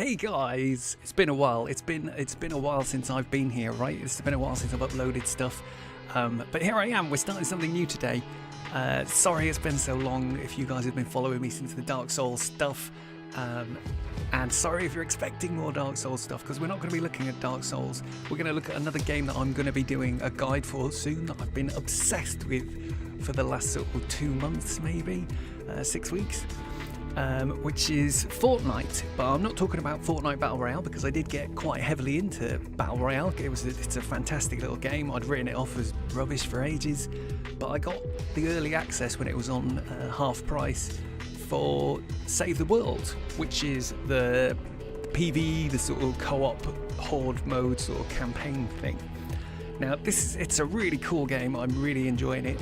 Hey guys, it's been a while. It's been a while since I've been here, right? It's been a while since I've uploaded stuff. But here I am. We're starting something new today. Sorry it's been so long if you guys have been following me since the Dark Souls stuff. And sorry if you're expecting more Dark Souls stuff, because we're not going to be looking at Dark Souls. We're going to look at another game that I'm going to be doing a guide for soon, that I've been obsessed with for the last sort of 2 months, maybe 6 weeks. Which is Fortnite, but I'm not talking about Fortnite Battle Royale, because I did get quite heavily into Battle Royale. It's a fantastic little game. I'd written it off as rubbish for ages, but I got the early access when it was on half price for Save the World, which is the PvE, the sort of co-op horde mode sort of campaign thing. Now it's a really cool game. I'm really enjoying it.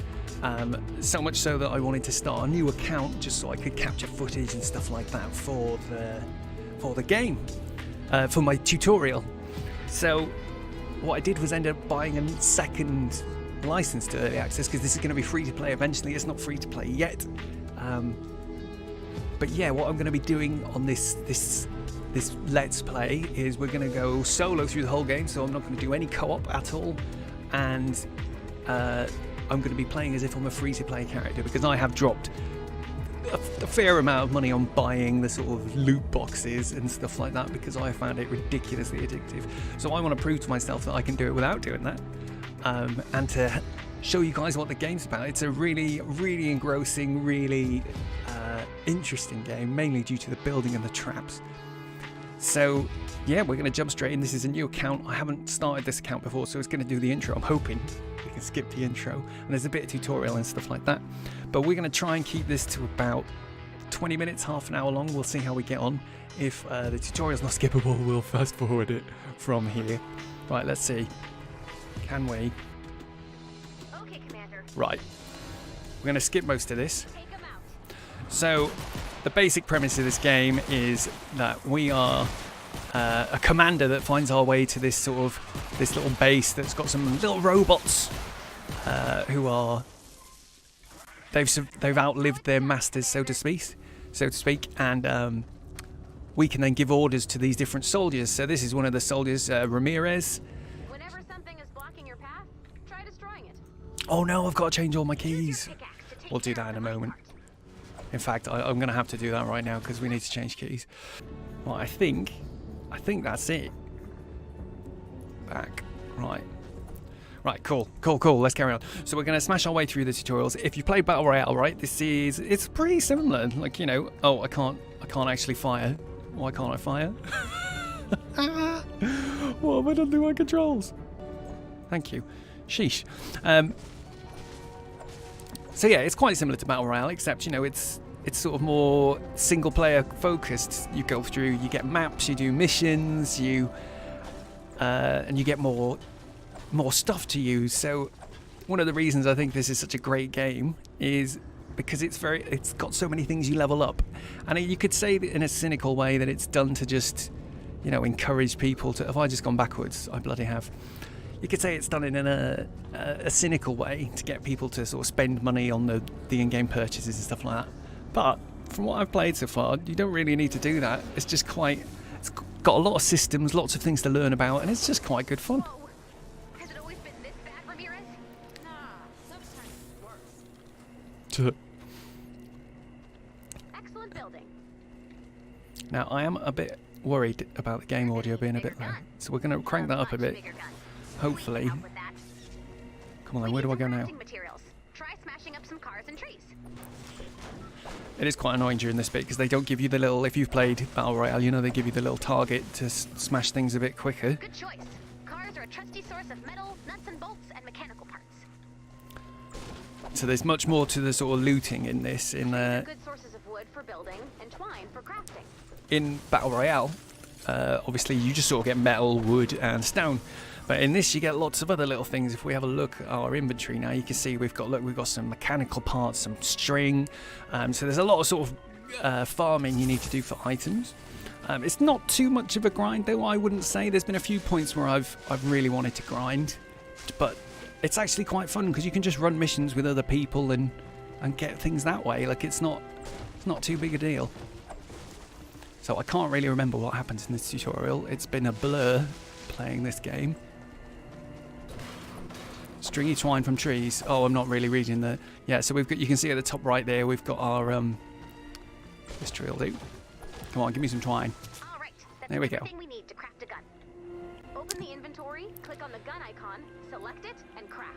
So much so that I wanted to start a new account just so I could capture footage and stuff like that for the game, for my tutorial. So what I did was end up buying a second license to early access, because this is going to be free to play eventually. It's not free to play yet, but yeah, what I'm going to be doing on this Let's Play is we're going to go solo through the whole game. So I'm not going to do any co-op at all, and I'm going to be playing as if I'm a free-to-play character, because I have dropped a fair amount of money on buying the sort of loot boxes and stuff like that, because I found it ridiculously addictive. So I want to prove to myself that I can do it without doing that, and to show you guys what the game's about. It's a really, really engrossing, really interesting game, mainly due to the building and the traps. So yeah, we're going to jump straight in. This is a new account. I haven't started this account before, so it's going to do the intro. I'm hoping we can skip the intro, and there's a bit of tutorial and stuff like that. But we're going to try and keep this to about 20 minutes, half an hour long. We'll see how we get on. If the tutorial's not skippable, we'll fast forward it from here. Right, let's see. Can we? Okay, Commander. Right. We're going to skip most of this. So the basic premise of this game is that we are a commander that finds our way to this little base that's got some little robots who are they've outlived their masters, so to speak, and we can then give orders to these different soldiers. So this is one of the soldiers, Ramirez. Whenever something is blocking your path, try destroying it. Oh no, I've got to change all my keys. We'll do that in a moment. In fact, I'm going to have to do that right now, because we need to change keys. Well, I think that's it. Back. Right, cool. Let's carry on. So we're going to smash our way through the tutorials. If you play Battle Royale, right, it's pretty similar. Like, you know, oh, I can't actually fire. Why can't I fire? What have I done to my controls? Thank you. Sheesh. So yeah, it's quite similar to Battle Royale, except, you know, it's sort of more single player focused. You go through, you get maps, you do missions, and you get more stuff to use. So one of the reasons I think this is such a great game is because it's got so many things you level up. And you could say that in a cynical way that it's done to just, you know, encourage people to. Have I just gone backwards? I bloody have. You could say it's done in a cynical way to get people to sort of spend money on the in-game purchases and stuff like that. But from what I've played so far, you don't really need to do that. It's just it's got a lot of systems, lots of things to learn about, and it's just quite good fun. Whoa. Has it always been this bad, Ramirez? Nah, sometimes it's worse. Excellent building. Now, I am a bit worried about the game audio being a bit low, so we're going to crank that up a bit. Hopefully. Come on then, where do I go now? Try smashing up some cars and trees. It is quite annoying during this bit, because they don't give you the little, if you've played Battle Royale, you know they give you the little target to smash things a bit quicker. Good choice. Cars are a trusty source of metal, nuts and bolts, and mechanical parts. So there's much more to the sort of looting in this. Good sources of wood for building and twine for crafting. In Battle Royale, obviously you just sort of get metal, wood, and stone. But in this, you get lots of other little things. If we have a look at our inventory now, you can see we've got some mechanical parts, some string. So there's a lot of sort of farming you need to do for items. It's not too much of a grind, though. I wouldn't say. There's been a few points where I've really wanted to grind, but it's actually quite fun, because you can just run missions with other people and get things that way. Like, it's not too big a deal. So I can't really remember what happens in this tutorial. It's been a blur playing this game. Stringy twine from trees. Oh, I'm not really reading the... Yeah, so we've got... You can see at the top right there, we've got our... This tree will do. Come on, give me some twine. All right, that's There we go. everything we need to craft a gun. Open the inventory, click on the gun icon, select it, and craft.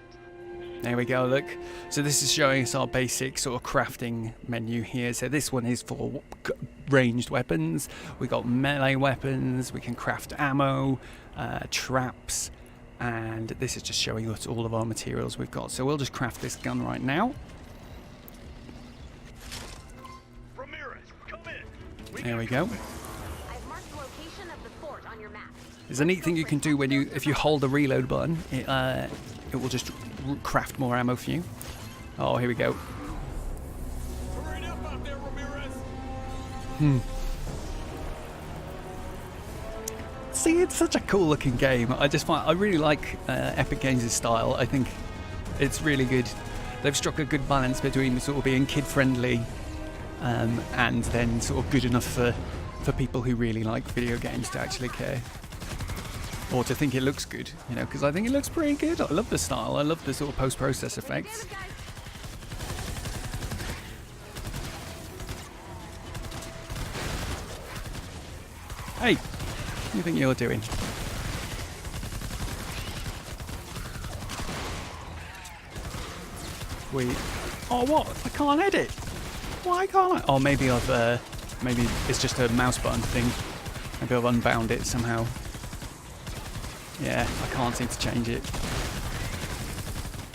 There we go, look. So this is showing us our basic sort of crafting menu here. So this one is for ranged weapons. We got melee weapons, we can craft ammo, traps, and this is just showing us all of our materials we've got. So we'll just craft this gun right now. Ramirez, come in. There we go. I've marked the location of the fort on your map. There's a neat thing you can do when if you hold the reload button, it will just craft more ammo for you. Oh, here we go. Hurry up out there, Ramirez. See, it's such a cool looking game. I really like Epic Games' style. I think it's really good. They've struck a good balance between sort of being kid friendly and then sort of good enough for people who really like video games to actually care. Or to think it looks good, you know, because I think it looks pretty good. I love the style. I love the sort of post-process effects. Hey, what do you think you're doing? Wait. Oh, what? I can't edit. Why can't I? Oh, maybe maybe it's just a mouse button thing. Maybe I've unbound it somehow. Yeah, I can't seem to change it.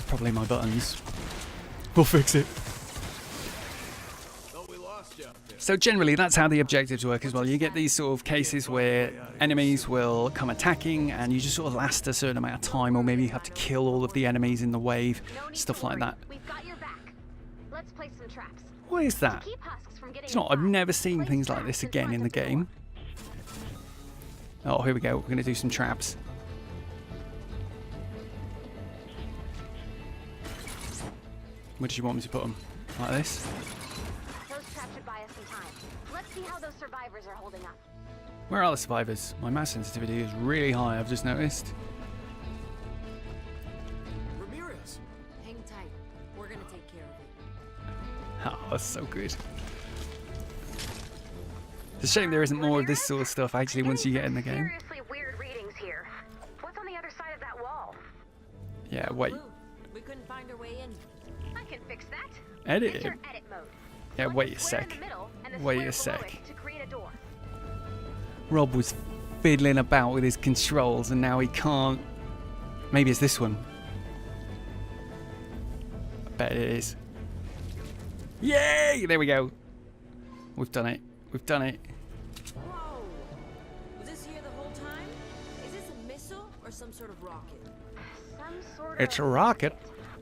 Probably my buttons. We'll fix it. Oh, we lost you out there. So generally that's how the objectives work as well. You get these sort of cases where enemies will come attacking and you just sort of last a certain amount of time, or maybe you have to kill all of the enemies in the wave, No need stuff to like worry. that. We've got your back. Let's place some traps. What is that? Keep husks from getting It's not, I've inside. never seen Place things like traps this in again front in the of door. game. Oh, here we go. We're going to do some traps. Where did you want me to put them? Like this? Those traps should buy us some time. Let's see how those survivors are holding up. Where are the survivors? My mouse sensitivity is really high, I've just noticed. Ramirez. Hang tight. We're gonna take care of it. Oh, that's so good. It's a shame there isn't more of this sort of stuff actually once you get in the game. Seriously weird readings here. What's on the other side of that wall? Yeah, wait. Blue, we couldn't find our way in. I can fix that. Edit Enter it. edit mode. Yeah, Select wait the a square in sec. the middle and the Wait a square below sec. it to create a door. Rob was fiddling about with his controls and now he can't. Maybe it's this one. I bet it is. Yay! There we go. We've done it. We've done it. Whoa! Was this here the whole time? Is this a missile or some sort of rocket? Some sort It's a of rocket.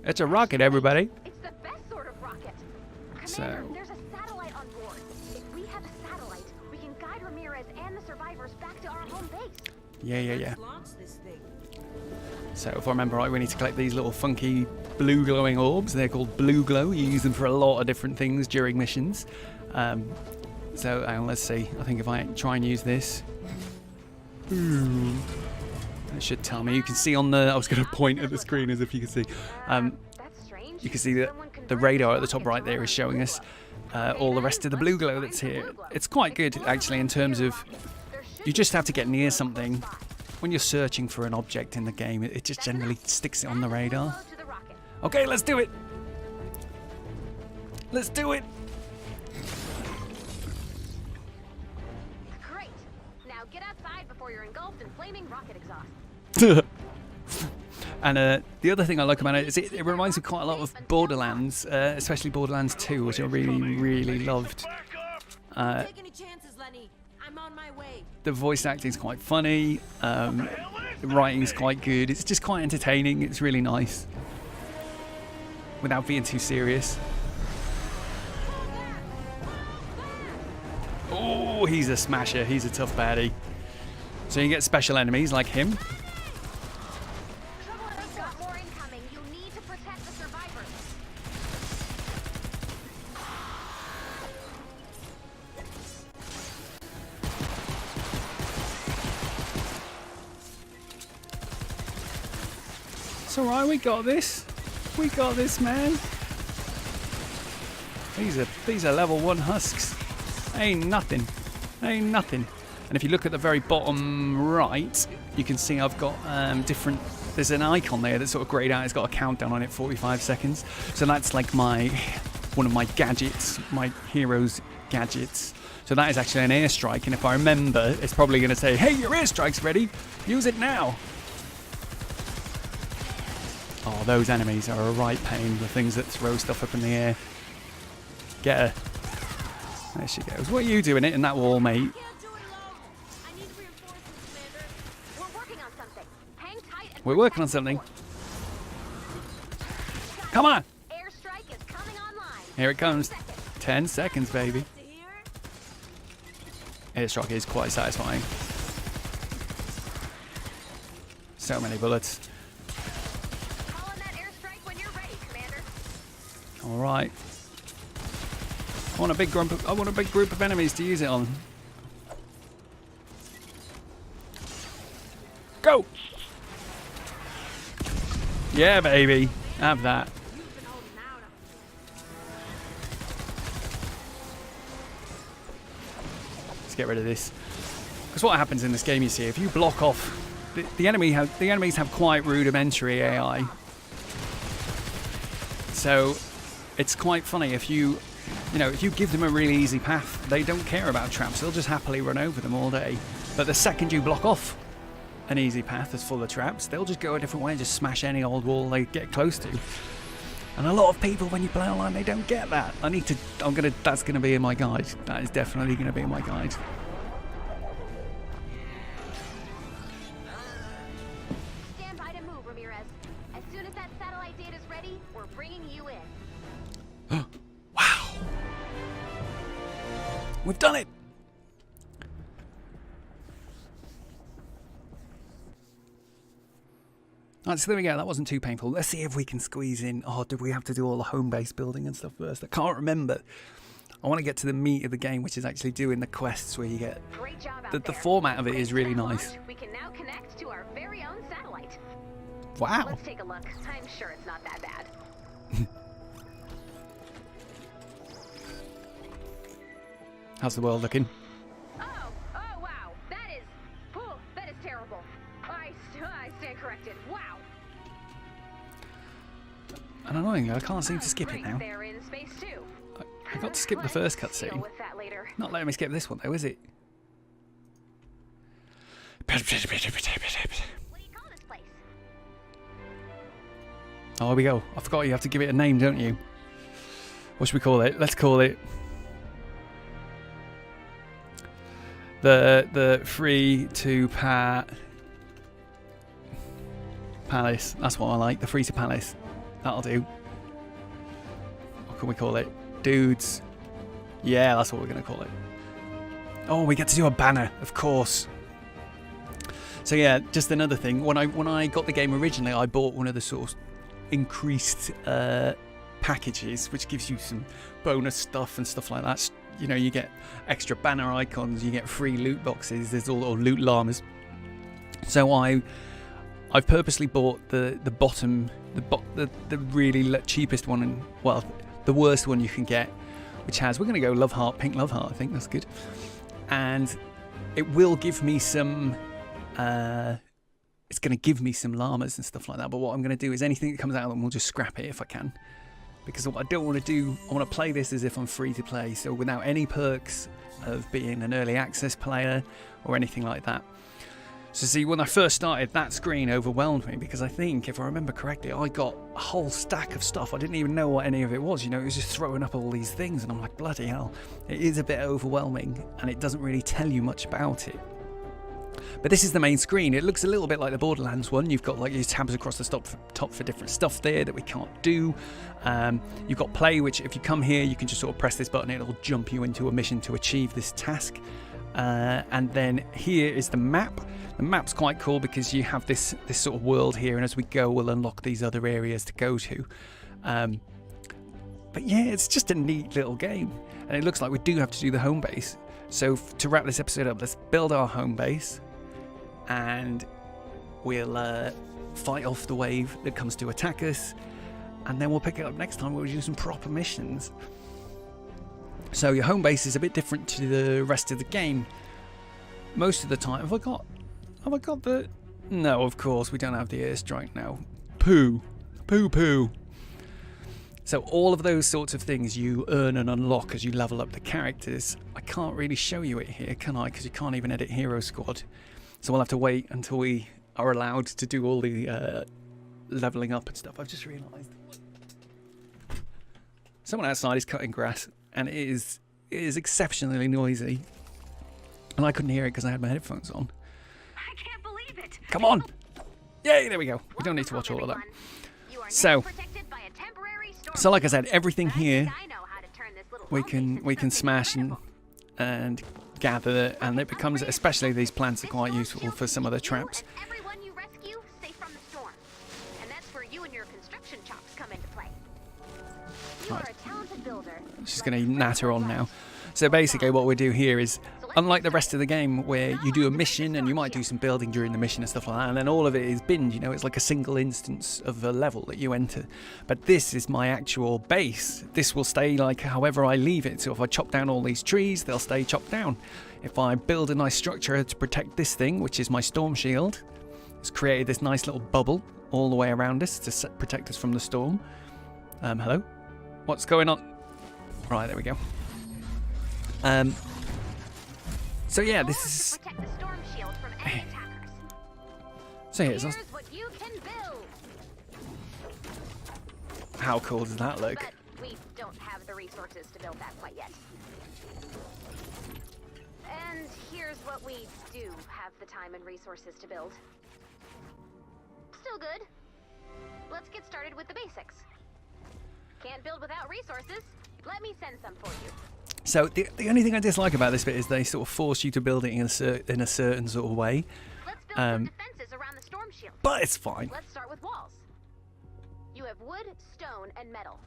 It's a rocket, everybody. It's the best sort of rocket. Commander, So- there's a satellite on board. If we have a satellite, we can guide Ramirez and the survivors back to our home base. Yeah. Let's launch this thing. So if I remember right, we need to collect these little funky blue glowing orbs. They're called blue glow. You use them for a lot of different things during missions. So hang on, let's see. I think if I try and use this, it should tell me. You can see on the. I was going to point at the screen as if you could see. That's strange. You can see that Someone the converted radar at the rocket top to right there run is on showing blue us glow. all the rest of the blue glow that's here. It's quite good actually in terms of you just have to get near something. When you're searching for an object in the game, it just generally sticks it on the radar. Okay, let's do it. Let's do it. Great. Now get outside before you're engulfed in flaming rocket exhaust. And the other thing I like about it is it reminds me quite a lot of Borderlands, especially Borderlands 2, which I really loved. Don't take any chances, Lenny. I'm on my way. The voice acting is quite funny. The writing's quite good. It's just quite entertaining. It's really nice, without being too serious. Oh, he's a smasher. He's a tough baddie. So you get special enemies like him. Trouble has got more incoming. You need to protect the survivors. It's alright, we got this. We got this, man. These are level 1 husks. Ain't nothing. Ain't nothing. And if you look at the very bottom right, you can see I've got different... There's an icon there that's sort of grayed out. It's got a countdown on it, 45 seconds. So that's like one of my gadgets, my hero's gadgets. So that is actually an airstrike. And if I remember, it's probably going to say, hey, your airstrike's ready. Use it now. Oh, those enemies are a right pain. The things that throw stuff up in the air. Get her. There she goes. What are you doing it in that wall, mate? Can't do it alone. I need reinforcements, Commander. We're working on something. Hang tight and We're working on something. protect. Come on. Airstrike is coming online. Here it comes. 10 seconds. 10 seconds, baby. To here? Airstrike is quite satisfying. So many bullets. Call on that airstrike when you're ready, Commander. All right. I want a big group of enemies to use it on. Go! Yeah, baby. Have that. You've been holding out on Let's get rid of this. Because what happens in this game, you see, if you block off, the enemies have quite rudimentary AI. So it's quite funny if you give them a really easy path, they don't care about traps. They'll just happily run over them all day. But the second you block off an easy path that's full of traps, they'll just go a different way and just smash any old wall they get close to. And a lot of people, when you play online, they don't get that. That's gonna be in my guide. That is definitely gonna be in my guide. Stand by to move, Ramirez. As soon as that satellite data's ready, we're bringing you in. Wow. We've done it. Alright, so there we go. That wasn't too painful. Let's see if we can squeeze in. Oh, did we have to do all the home base building and stuff first? I can't remember. I want to get to the meat of the game, which is actually doing the quests where you get... Great job out The there. format of it is really Thanks to nice. that launch, we can now connect to our very own satellite. Wow. Let's take a look. I'm sure it's not that bad. How's the world looking? Oh wow. That is terrible. I stand corrected. Wow. And annoying, I can't seem to skip it Great, now. they're in space too. I got to skip the first Deal cutscene. with that later. Not letting me skip this one though, is it? What do you call this place? Oh, here we go. I forgot you have to give it a name, don't you? What should we call it? Let's call it the free to palace. That's what I like. The free to palace. That'll do. What can we call it? Dudes. Yeah, that's what we're gonna call it. Oh, we get to do a banner, of course. So yeah, just another thing. When I got the game originally, I bought one of the sort of increased packages, which gives you some bonus stuff and stuff like that. You know, you get extra banner icons, you get free loot boxes. There's all or loot llamas. So I've purposely bought the bottom, the really cheapest one, and well, the worst one you can get, which has, we're going to go love heart, pink love heart. I think that's good, and it will give me some. It's going to give me some llamas and stuff like that. But what I'm going to do is anything that comes out of them, we'll just scrap it if I can. Because what I don't want to do, I want to play this as if I'm free to play, so without any perks of being an early access player or anything like that. So see, when I first started, that screen overwhelmed me because I think, if I remember correctly, I got a whole stack of stuff. I didn't even know what any of it was. You know, it was just throwing up all these things, and I'm like, bloody hell. It is a bit overwhelming, and it doesn't really tell you much about it. But this is the main screen. It looks a little bit like the Borderlands one. You've got like your tabs across the top for different stuff there that we can't do. You've got play, which if you come here, you can just sort of press this button. It'll jump you into a mission to achieve this task. And then here is the map. The map's quite cool because you have this sort of world here, and as we go, we'll unlock these other areas to go to. But yeah, it's just a neat little game. And it looks like we do have to do the home base. So to wrap this episode up, let's build our home base, and we'll fight off the wave that comes to attack us, and then we'll pick it up next time where we do some proper missions. So your home base is a bit different to the rest of the game. Most of the time, have I got the... No, of course, we don't have the airstrike now. Poo. So all of those sorts of things you earn and unlock as you level up the characters. I can't really show you it here, can I? Because you can't even edit Hero Squad. So we'll have to wait until we are allowed to do all the leveling up and stuff. I've just realised. Someone outside is cutting grass, and it is exceptionally noisy. And I couldn't hear it because I had my headphones on. I can't believe it. Come on! Yay, there we go. We don't need to watch all of that. So like I said, everything here we can smash and gather, and it becomes, especially these plants are quite useful for some of the traps. Everyone you rescue, safe from the storm. And that's where you and your construction chops come into play. You are a talented builder. She's going to natter on now. So basically what we do here is, unlike the rest of the game where you do a mission and you might do some building during the mission and stuff like that, and then all of it is binned, you know, it's like a single instance of a level that you enter. But this is my actual base. This will stay like however I leave it. So if I chop down all these trees, they'll stay chopped down. If I build a nice structure to protect this thing, which is my storm shield, it's created this nice little bubble all the way around us to protect us from the storm. Hello? What's going on? Right, there we go. So yeah, this is... Protect the storm shield from any attackers. So here's what you can build. How cool does that look? But we don't have the resources to build that quite yet. And here's what we do have the time and resources to build. Still good. Let's get started with the basics. Can't build without resources. Let me send some for you. So the only thing I dislike about this bit is they sort of force you to build it in a certain sort of way. Let's build some defenses around the storm shield. But it's fine. Let's start with walls. You have wood, stone, and metal.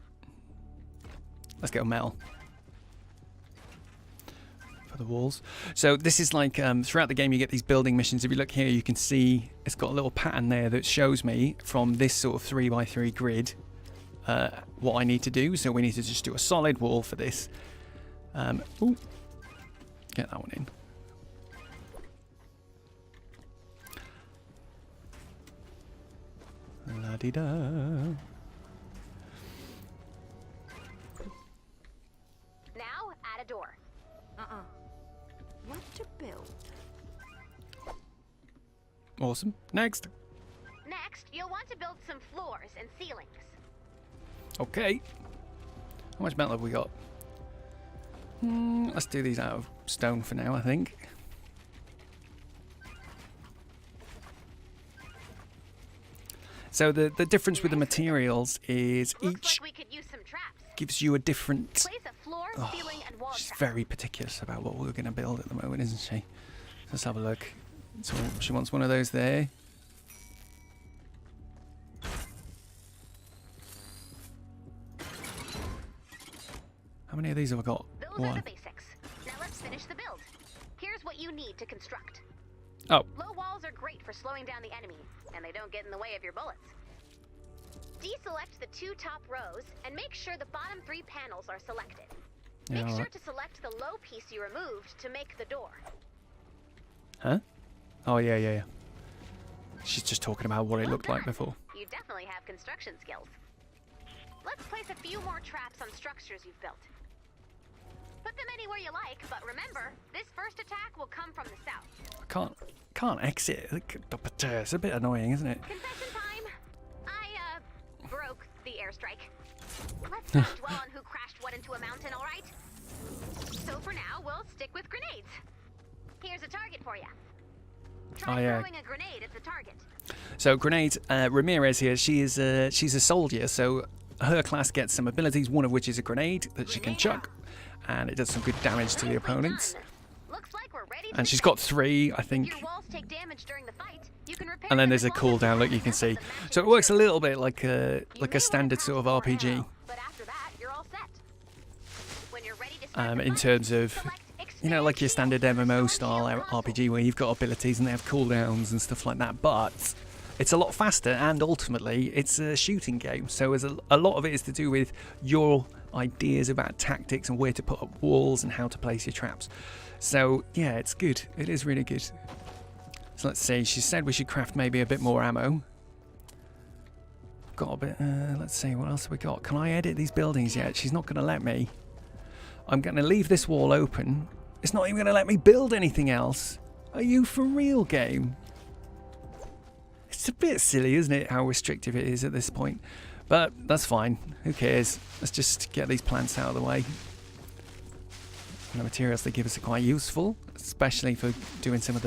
Let's go metal for the walls. So this is like throughout the game you get these building missions. If you look here, you can see it's got a little pattern there that shows me from this sort of 3x3 grid what I need to do. So we need to just do a solid wall for this. Ooh, get that one in. La-di-da. Now add a door. What to build? Awesome. Next. Next, you'll want to build some floors and ceilings. Okay. How much metal have we got? Let's do these out of stone for now, I think. So the difference with the materials is each gives you a different... Place a floor, ceiling, and wall she's trap. very particular about what we're going to build at the moment, isn't she? Let's have a look. So she wants one of those there. How many of these have I got? Those are the basics. Now let's finish the build. Here's what you need to construct. Oh. Low walls are great for slowing down the enemy, and they don't get in the way of your bullets. Deselect the 2 top rows and make sure the bottom 3 panels are selected. Yeah, Make sure to select the low piece you removed to make the door. Huh? Oh, yeah. She's just talking about what it looked like before. You definitely have construction skills. Let's place a few more traps on structures you've built. Put them anywhere you like, but remember, this first attack will come from the south. I can't exit. It's a bit annoying, isn't it? Confession time. I broke the airstrike. Let's not dwell on who crashed what into a mountain, all right? So for now, we'll stick with grenades. Here's a target for you. Try throwing a grenade at the target. So grenades. Ramirez here. She's a soldier, so her class gets some abilities. One of which is a grenade that she can chuck, and it does some good damage to the opponents. Looks like we're ready to And she's got 3, I think. Your walls take damage during the fight. You can repair And then them there's a as long as cooldown. Look, you can see. So it works a little bit like a standard sort of RPG. But after that, you're all set. When you're ready to start the In fight, terms of, select you know, like your standard expand MMO shield style on your console. RPG where you've got abilities and they have cooldowns and stuff like that. But it's a lot faster, and ultimately it's a shooting game. So a lot of it is to do with your ideas about tactics and where to put up walls and how to place your traps. So yeah, it's good. It is really good. So let's see. She said we should craft maybe a bit more ammo. Got a bit. Let's see. What else have we got? Can I edit these buildings yet? She's not going to let me. I'm going to leave this wall open. It's not even going to let me build anything else. Are you for real, game? It's a bit silly, isn't it, how restrictive it is at this point? But that's fine. Who cares? Let's just get these plants out of the way. And the materials they give us are quite useful, especially for doing some of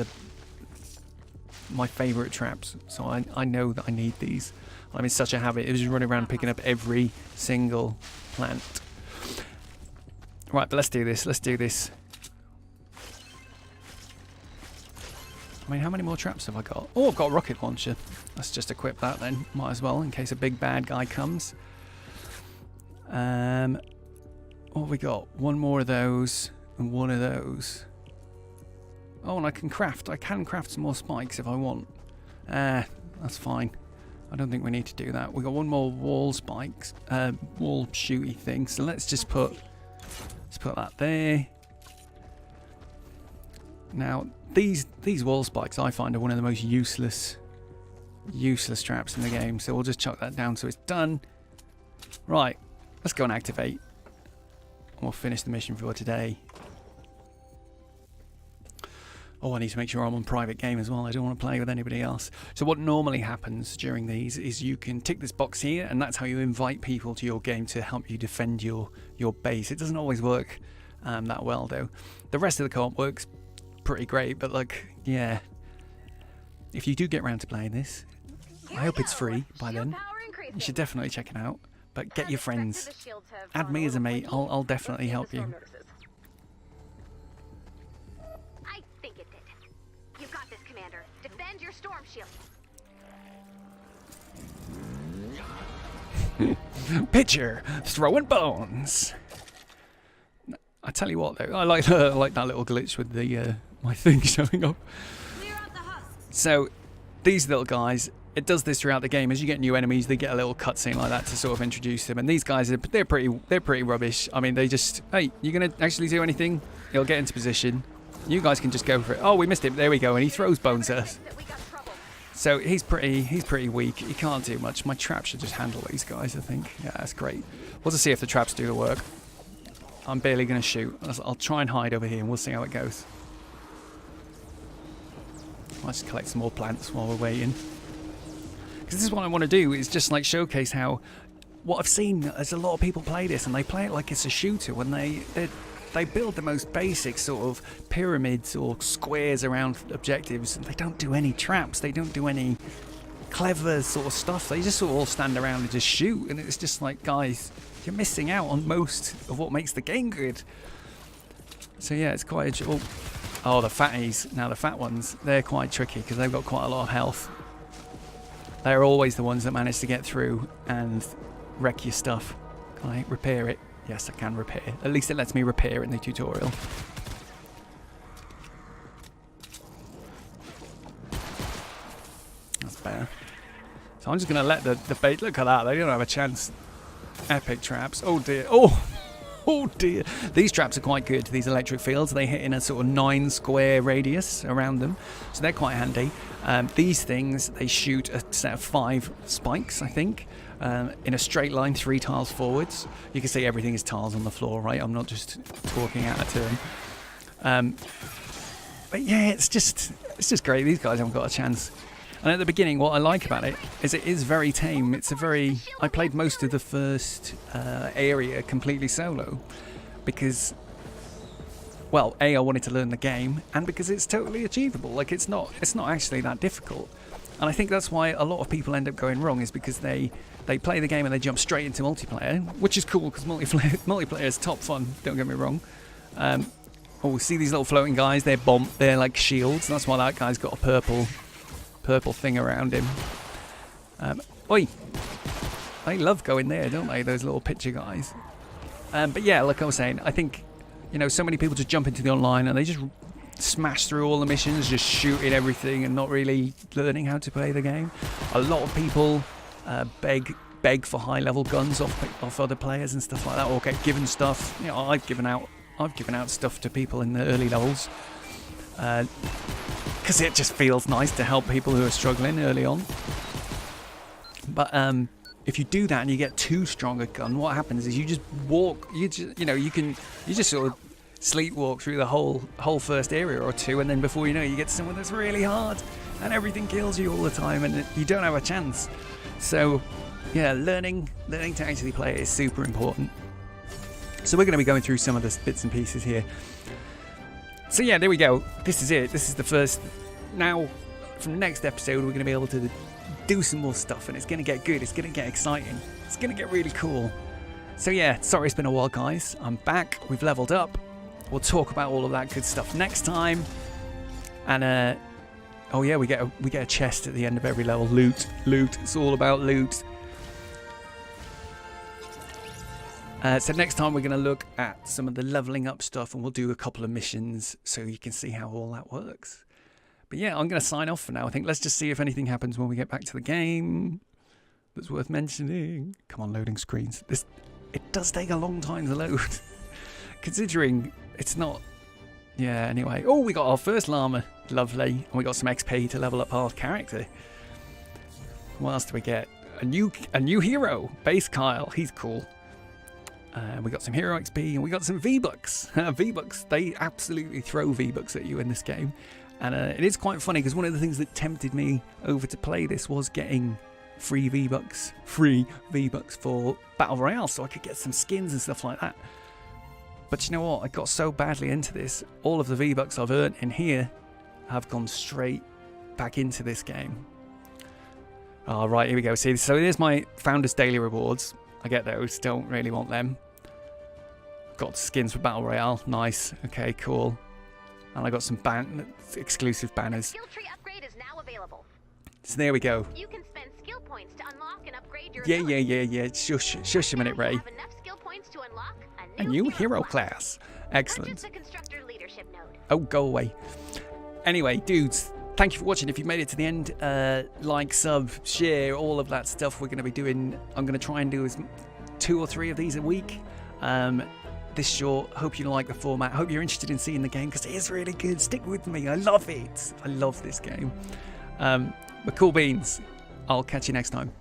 my favourite traps. So I know that I need these. I'm in such a habit of just running around picking up every single plant. Right, but let's do this. Let's do this. I mean, how many more traps have I got? Oh, I've got a rocket launcher. Let's just equip that then. Might as well, in case a big bad guy comes. What have we got? One more of those and one of those. Oh, and I can craft some more spikes if I want. That's fine. I don't think we need to do that. We got one more wall spikes, wall shooty thing. So let's just put that there. Now these wall spikes I find are one of the most useless traps in the game. So we'll just chuck that down so it's done. Right, let's go and activate. And we'll finish the mission for today. Oh, I need to make sure I'm on private game as well. I don't want to play with anybody else. So what normally happens during these is you can tick this box here, and that's how you invite people to your game to help you defend your base. It doesn't always work that well, though. The rest of the co-op works pretty great, but like, yeah. If you do get around to playing this, I hope it's free by then. You should definitely check it out. But get your friends. Add me as a mate. I'll definitely help you. Defend your storm shield. Pitcher throwing bones. I tell you what, though, I like that little glitch with the my thing showing up. So these little guys, it does this throughout the game. As you get new enemies, they get a little cutscene like that to sort of introduce them. And these guys, they're pretty rubbish. I mean, they just, hey, you gonna actually do anything? He'll get into position. You guys can just go for it. Oh, we missed him. There we go. And he throws bones at us. So he's pretty weak. He can't do much. My trap should just handle these guys, I think. Yeah, that's great. We'll just see if the traps do the work. I'm barely going to shoot. I'll try and hide over here and we'll see how it goes. I'll just collect some more plants while we're waiting. Because this is what I want to do, is just like showcase how... What I've seen is a lot of people play this and they play it like it's a shooter when they build the most basic sort of pyramids or squares around objectives, and they don't do any traps, they don't do any clever sort of stuff, they just sort of all stand around and just shoot, and it's just like, guys, you're missing out on most of what makes the game good. So yeah, it's quite a... Oh, the fatties. Now the fat ones, they're quite tricky because they've got quite a lot of health. They're always the ones that manage to get through and wreck your stuff. Can I repair it? Yes, I can repair. At least it lets me repair in the tutorial. That's better. So I'm just going to let the bait... Look at that. They don't have a chance. Epic traps. Oh, dear. Oh! Oh, dear. These traps are quite good, these electric fields. They hit in a sort of 9 square radius around them. So they're quite handy. These things, they shoot a set of 5 spikes, I think. In a straight line, 3 tiles forwards. You can see everything is tiles on the floor, right? I'm not just talking out of turn. But yeah, it's just great. These guys haven't got a chance. And at the beginning, what I like about it is very tame. It's a very... I played most of the first area completely solo because, well, A, I wanted to learn the game, and because it's totally achievable. Like, it's not actually that difficult. And I think that's why a lot of people end up going wrong, is because they play the game and they jump straight into multiplayer, which is cool because multiplayer is top fun, don't get me wrong. Oh, see these little floating guys? They're like shields. That's why that guy's got a purple thing around him. Oi! They love going there, don't they, those little picture guys? But yeah, like I was saying, I think, you know, so many people just jump into the online and they just smash through all the missions, just shooting everything and not really learning how to play the game. A lot of people beg for high-level guns off other players and stuff like that, or get given stuff. You know, I've given out stuff to people in the early levels because it just feels nice to help people who are struggling early on. But if you do that and you get too strong a gun, what happens is you just walk. You just sort of sleepwalk through the whole first area or two, and then before you know it, you get to someone that's really hard, and everything kills you all the time, and you don't have a chance. So, yeah, learning to actually play it is super important. So we're going to be going through some of the bits and pieces here. So yeah, there we go. This is it. This is the first. Now, from the next episode, we're going to be able to do some more stuff, and it's going to get good. It's going to get exciting. It's going to get really cool. So yeah, sorry it's been a while, guys. I'm back. We've leveled up. We'll talk about all of that good stuff next time. And oh yeah, we get a chest at the end of every level. Loot. It's all about loot. So next time we're going to look at some of the leveling up stuff, and we'll do a couple of missions so you can see how all that works. But yeah, I'm going to sign off for now. I think let's just see if anything happens when we get back to the game that's worth mentioning. Come on, loading screens. It does take a long time to load, considering it's not. Yeah. Anyway, oh, we got our first llama, lovely, and we got some XP to level up our character. What else do we get? A new hero, Base Kyle. He's cool. We got some hero XP, and we got some V-Bucks. V-Bucks, they absolutely throw V-Bucks at you in this game. And it is quite funny, because one of the things that tempted me over to play this was getting free V-Bucks for Battle Royale, so I could get some skins and stuff like that. But you know what? I got so badly into this, all of the V-Bucks I've earned in here have gone straight back into this game. All right, here we go. See, so here's my Founders Daily Rewards. I get those, don't really want them. Got skins for Battle Royale, nice. Okay, cool. And I got some exclusive banners. Skill tree upgrade is now available. So there we go. You can spend skill points to unlock and upgrade your Yeah. Shush a minute, Ray. You have enough skill points to unlock A new hero class. Excellent. Purchase the constructor leadership node. Oh, go away. Anyway, dudes, thank you for watching. If you made it to the end, like, sub, share, all of that stuff we're going to be doing. I'm going to try and do 2 or 3 of these a week. This short. Hope you like the format. Hope you're interested in seeing the game, because it is really good. Stick with me. I love it. I love this game. But cool beans. I'll catch you next time.